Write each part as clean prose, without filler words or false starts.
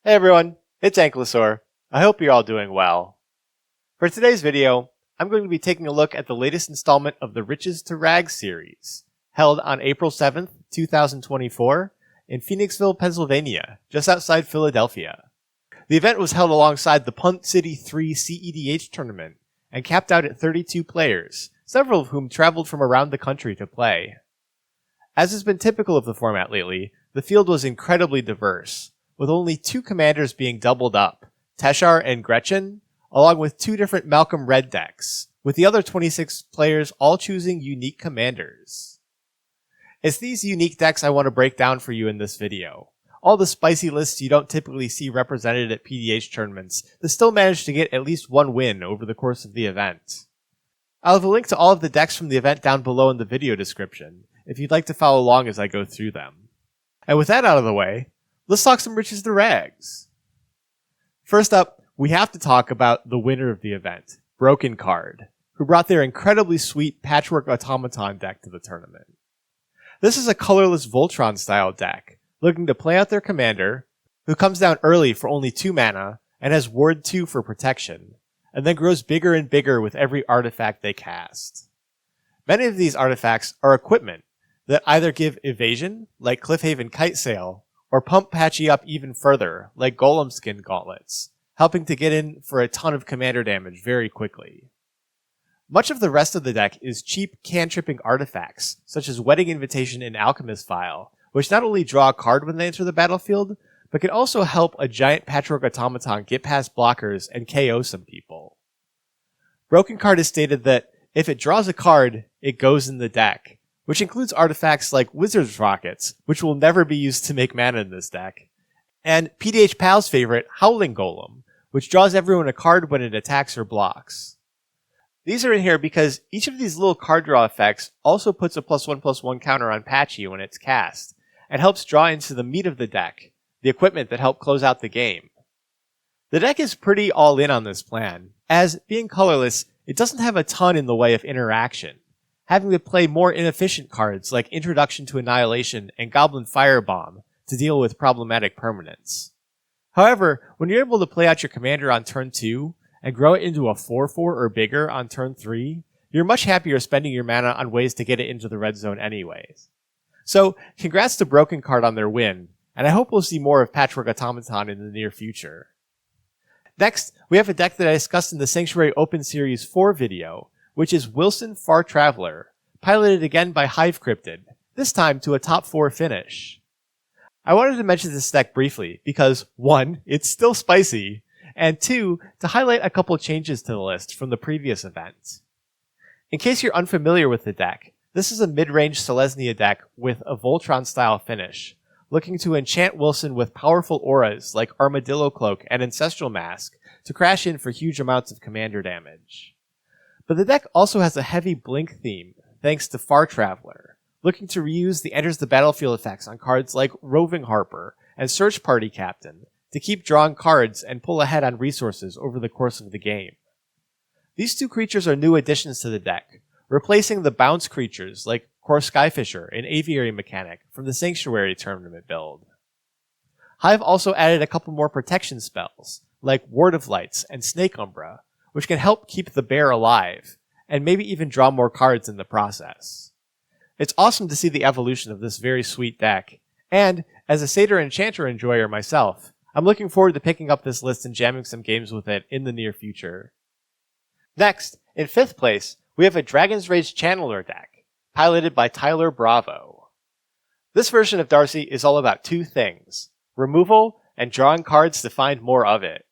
Hey everyone, it's Ankylosaur. I hope you're all doing well. For today's video, I'm going to be taking a look at the latest installment of the Riches to Rags series, held on April 7th, 2024, in Phoenixville, Pennsylvania, just outside Philadelphia. The event was held alongside the Punt City 3 cEDH tournament, and capped out at 32 players, several of whom traveled from around the country to play. As has been typical of the format lately, the field was incredibly diverse, with only 2 commanders being doubled up, Teshar and Gretchen, along with 2 different Malcolm Red decks, with the other 26 players all choosing unique commanders. It's these unique decks I want to break down for you in this video. All the spicy lists you don't typically see represented at PDH tournaments that still managed to get at least one win over the course of the event. I'll have a link to all of the decks from the event down below in the video description, if you'd like to follow along as I go through them. And with that out of the way, let's talk some Riches to Rags. First up, we have to talk about the winner of the event, Broken Card, who brought their incredibly sweet Patchwork Automaton deck to the tournament. This is a colorless Voltron-style deck, looking to play out their commander, who comes down early for only 2 mana and has Ward 2 for protection, and then grows bigger and bigger with every artifact they cast. Many of these artifacts are equipment that either give evasion, like Cliffhaven Kitesail, or pump Patchy up even further, like Golem Skin Gauntlets, helping to get in for a ton of commander damage very quickly. Much of the rest of the deck is cheap cantripping artifacts, such as Wedding Invitation and Alchemist File, which not only draw a card when they enter the battlefield, but can also help a giant Patchwork Automaton get past blockers and KO some people. Broken Card has stated that if it draws a card, it goes in the deck, which includes artifacts like Wizard's Rockets, which will never be used to make mana in this deck, and PDH Pal's favorite, Howling Golem, which draws everyone a card when it attacks or blocks. These are in here because each of these little card draw effects also puts a +1/+1 counter on Patchy when it's cast, and helps draw into the meat of the deck, the equipment that help close out the game. The deck is pretty all in on this plan, as, being colorless, it doesn't have a ton in the way of interaction, having to play more inefficient cards like Introduction to Annihilation and Goblin Firebomb to deal with problematic permanents. However, when you're able to play out your commander on turn 2 and grow it into a 4/4 or bigger on turn 3, you're much happier spending your mana on ways to get it into the red zone anyways. So, congrats to Broken Card on their win, and I hope we'll see more of Patchwork Automaton in the near future. Next, we have a deck that I discussed in the Sanctuary Open Series 4 video, which is Wilson Far Traveler, piloted again by Hive Cryptid, this time to a top 4 finish. I wanted to mention this deck briefly because 1, it's still spicy, and 2, to highlight a couple changes to the list from the previous event. In case you're unfamiliar with the deck, this is a mid-range Selesnya deck with a Voltron-style finish, looking to enchant Wilson with powerful auras like Armadillo Cloak and Ancestral Mask to crash in for huge amounts of commander damage. But the deck also has a heavy blink theme, thanks to Far Traveler, looking to reuse the enters the battlefield effects on cards like Roving Harper and Search Party Captain to keep drawing cards and pull ahead on resources over the course of the game. These 2 creatures are new additions to the deck, replacing the bounce creatures like Core Skyfisher and Aviary mechanic from the Sanctuary tournament build. Hive also added a couple more protection spells, like Ward of Lights and Snake Umbra, which can help keep the bear alive, and maybe even draw more cards in the process. It's awesome to see the evolution of this very sweet deck, and, as a Satyr Enchanter enjoyer myself, I'm looking forward to picking up this list and jamming some games with it in the near future. Next, in 5th place, we have a Dragon's Rage Channeler deck, piloted by Tyler Bravo. This version of Darcy is all about 2 things, removal and drawing cards to find more of it.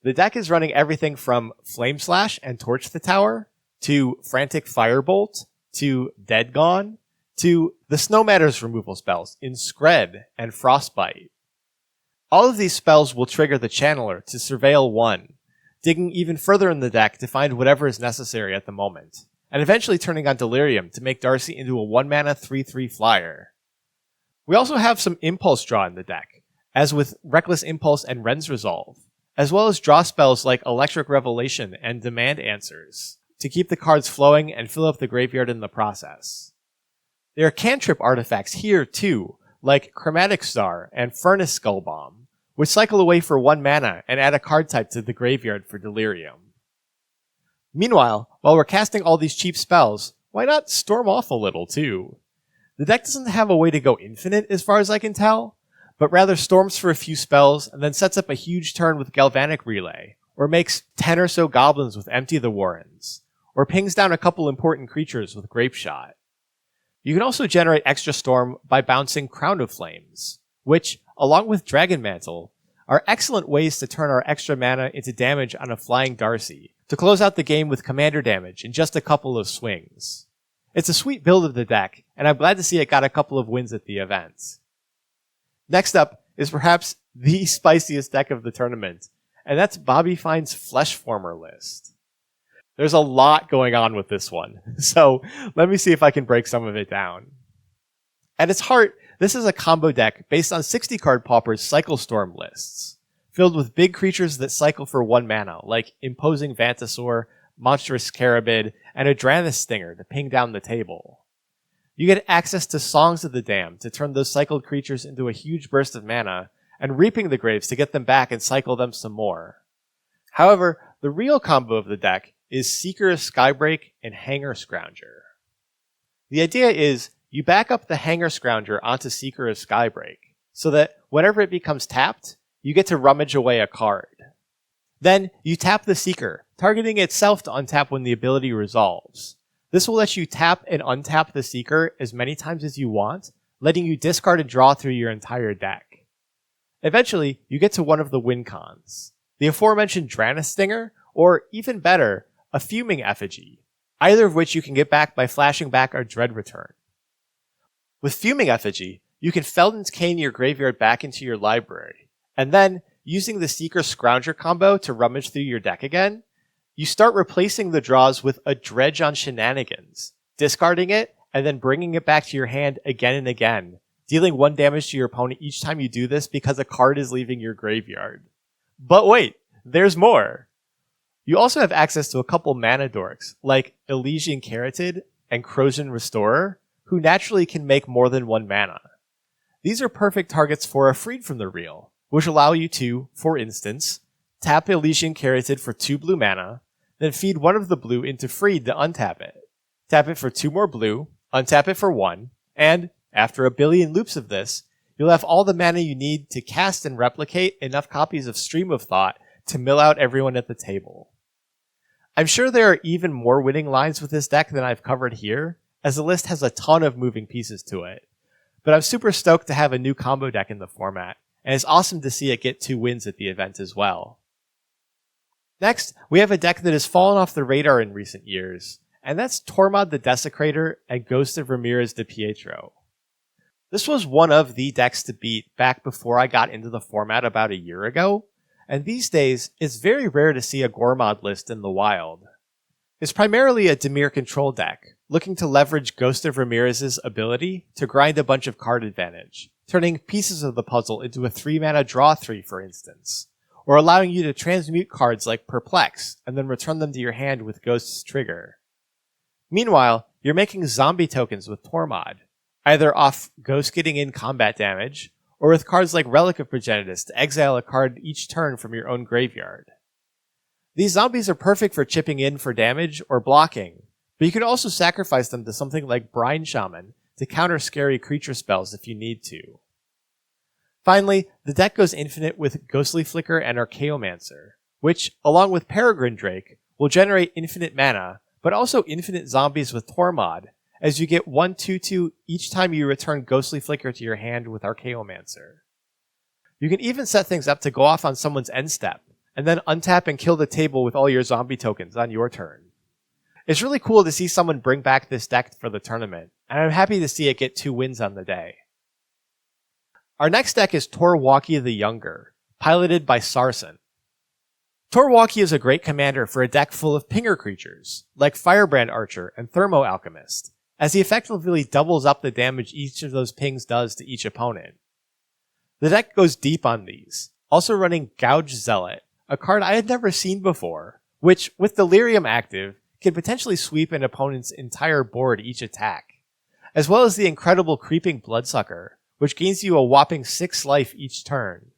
The deck is running everything from Flame Slash and Torch the Tower, to Frantic Firebolt, to Dead Gone, to the Snow Matters removal spells in Scred and Frostbite. All of these spells will trigger the Channeler to Surveil 1, digging even further in the deck to find whatever is necessary at the moment, and eventually turning on Delirium to make Darcy into a 1-mana 3/3 flyer. We also have some Impulse draw in the deck, as with Reckless Impulse and Ren's Resolve, as well as draw spells like Electric Revelation and Demand Answers, to keep the cards flowing and fill up the graveyard in the process. There are cantrip artifacts here too, like Chromatic Star and Furnace Skull Bomb, which cycle away for 1 mana and add a card type to the graveyard for Delirium. Meanwhile, while we're casting all these cheap spells, why not storm off a little too? The deck doesn't have a way to go infinite as far as I can tell, but rather storms for a few spells and then sets up a huge turn with Galvanic Relay, or makes 10 or so goblins with Empty the Warrens, or pings down a couple important creatures with Grape Shot. You can also generate extra storm by bouncing Crown of Flames, which, along with Dragon Mantle, are excellent ways to turn our extra mana into damage on a Flying Darcy, to close out the game with commander damage in just a couple of swings. It's a sweet build of the deck, and I'm glad to see it got a couple of wins at the event. Next up is perhaps the spiciest deck of the tournament, and that's Bobby Fine's Fleshformer list. There's a lot going on with this one, so let me see if I can break some of it down. At its heart, this is a combo deck based on 60-card Pauper's Cycle Storm lists, filled with big creatures that cycle for 1 mana, like Imposing Vantasaur, Monstrous Carabid, and a Dranis Stinger to ping down the table. You get access to Songs of the Damned to turn those cycled creatures into a huge burst of mana, and Reaping the Graves to get them back and cycle them some more. However, the real combo of the deck is Seeker of Skybreak and Hanger Scrounger. The idea is, you back up the Hanger Scrounger onto Seeker of Skybreak, so that whenever it becomes tapped, you get to rummage away a card. Then, you tap the Seeker, targeting itself to untap when the ability resolves. This will let you tap and untap the Seeker as many times as you want, letting you discard and draw through your entire deck. Eventually, you get to one of the win cons, the aforementioned Dranis Stinger, or even better, a Fuming Effigy, either of which you can get back by flashing back our Dread Return. With Fuming Effigy, you can Felden's Cane your graveyard back into your library, and then, using the Seeker Scrounger combo to rummage through your deck again, you start replacing the draws with a Dredge on Shenanigans, discarding it, and then bringing it back to your hand again and again, dealing 1 damage to your opponent each time you do this because a card is leaving your graveyard. But wait, there's more! You also have access to a couple mana dorks, like Elysian Caryatid and Corrosion Restorer, who naturally can make more than 1 mana. These are perfect targets for a Freed from the Real, which allow you to, for instance, tap Elysian Caryatid for 2 blue mana, then feed 1 of the blue into Freed to untap it. Tap it for 2 more blue, untap it for 1, and, after a billion loops of this, you'll have all the mana you need to cast and replicate enough copies of Stream of Thought to mill out everyone at the table. I'm sure there are even more winning lines with this deck than I've covered here, as the list has a ton of moving pieces to it. But I'm super stoked to have a new combo deck in the format, and it's awesome to see it get 2 wins at the event as well. Next, we have a deck that has fallen off the radar in recent years, and that's Tormod the Desecrator and Ghost of Ramirez de Pietro. This was one of the decks to beat back before I got into the format about a year ago, and these days, it's very rare to see a Gormod list in the wild. It's primarily a Dimir control deck, looking to leverage Ghost of Ramirez's ability to grind a bunch of card advantage, turning pieces of the puzzle into a 3-mana draw 3 for instance, or allowing you to transmute cards like Perplex and then return them to your hand with Ghost's Trigger. Meanwhile, you're making zombie tokens with Tormod, either off Ghost getting in combat damage, or with cards like Relic of Progenitus to exile a card each turn from your own graveyard. These zombies are perfect for chipping in for damage or blocking, but you can also sacrifice them to something like Brine Shaman to counter scary creature spells if you need to. Finally, the deck goes infinite with Ghostly Flicker and Archaeomancer, which, along with Peregrine Drake, will generate infinite mana, but also infinite zombies with Tormod, as you get 1/2/2 each time you return Ghostly Flicker to your hand with Archaeomancer. You can even set things up to go off on someone's end step, and then untap and kill the table with all your zombie tokens on your turn. It's really cool to see someone bring back this deck for the tournament, and I'm happy to see it get 2 wins on the day. Our next deck is Torwalkie the Younger, piloted by Sarson. Torwalkie is a great commander for a deck full of pinger creatures, like Firebrand Archer and Thermo Alchemist, as he effectively doubles up the damage each of those pings does to each opponent. The deck goes deep on these, also running Gouge Zealot, a card I had never seen before, which, with Delirium active, can potentially sweep an opponent's entire board each attack, as well as the incredible Creeping Bloodsucker, which gains you a whopping 6 life each turn.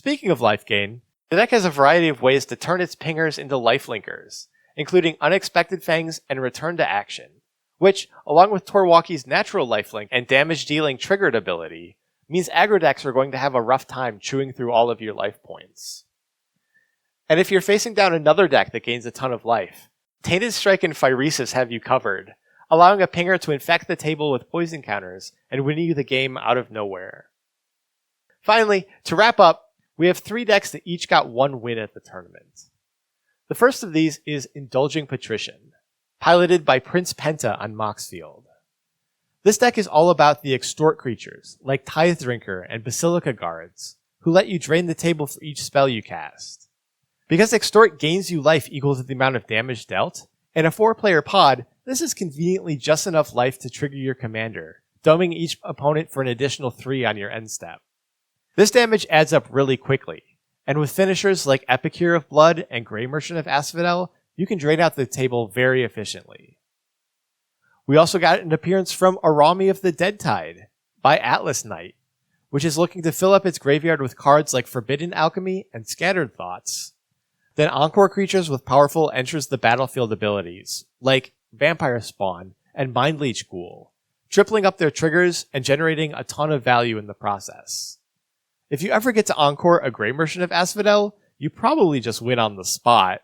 Speaking of life gain, the deck has a variety of ways to turn its pingers into lifelinkers, including Unexpected Fangs and Return to Action, which, along with Torwaki's natural lifelink and damage-dealing triggered ability, means aggro decks are going to have a rough time chewing through all of your life points. And if you're facing down another deck that gains a ton of life, Tainted Strike and Phyresis have you covered, allowing a pinger to infect the table with poison counters and winning you the game out of nowhere. Finally, to wrap up, we have 3 decks that each got 1 win at the tournament. The first of these is Indulging Patrician, piloted by Prince Penta on Moxfield. This deck is all about the extort creatures, like Tithe Drinker and Basilica Guards, who let you drain the table for each spell you cast. Because extort gains you life equal to the amount of damage dealt, in a 4-player pod, this is conveniently just enough life to trigger your commander, doming each opponent for an additional 3 on your end step. This damage adds up really quickly, and with finishers like Epicure of Blood and Grey Merchant of Asphodel, you can drain out the table very efficiently. We also got an appearance from Arami of the Deadtide by Atlas Knight, which is looking to fill up its graveyard with cards like Forbidden Alchemy and Scattered Thoughts. Then Encore creatures with powerful enters the battlefield abilities, like Vampire Spawn and Mind Leech Ghoul, tripling up their triggers and generating a ton of value in the process. If you ever get to Encore a Grey Merchant of Asphodel, you probably just win on the spot.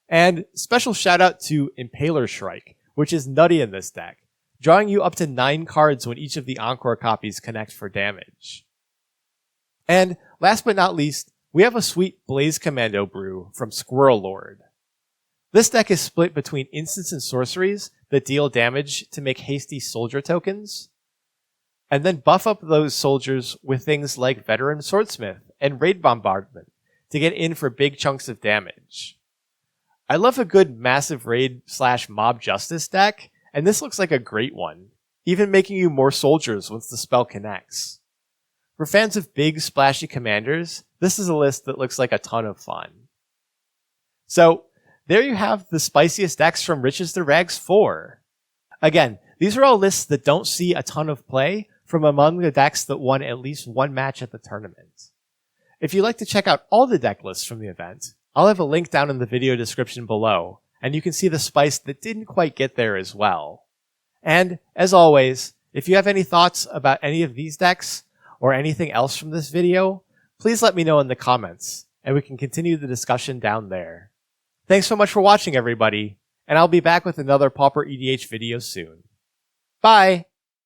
And special shout out to Impaler Shrike, which is nutty in this deck, drawing you up to 9 cards when each of the Encore copies connect for damage. And last but not least, we have a sweet Blaze Commando brew from Squirrel Lord. This deck is split between instants and sorceries that deal damage to make hasty soldier tokens, and then buff up those soldiers with things like Veteran Swordsmith and Raid Bombardment to get in for big chunks of damage. I love a good massive raid/mob justice deck, and this looks like a great one, even making you more soldiers once the spell connects. For fans of big splashy commanders, this is a list that looks like a ton of fun. So, there you have the spiciest decks from Riches to Rags 4. Again, these are all lists that don't see a ton of play from among the decks that won at least 1 match at the tournament. If you'd like to check out all the deck lists from the event, I'll have a link down in the video description below, and you can see the spice that didn't quite get there as well. And, as always, if you have any thoughts about any of these decks, or anything else from this video, please let me know in the comments, and we can continue the discussion down there. Thanks so much for watching, everybody, and I'll be back with another Pauper EDH video soon. Bye!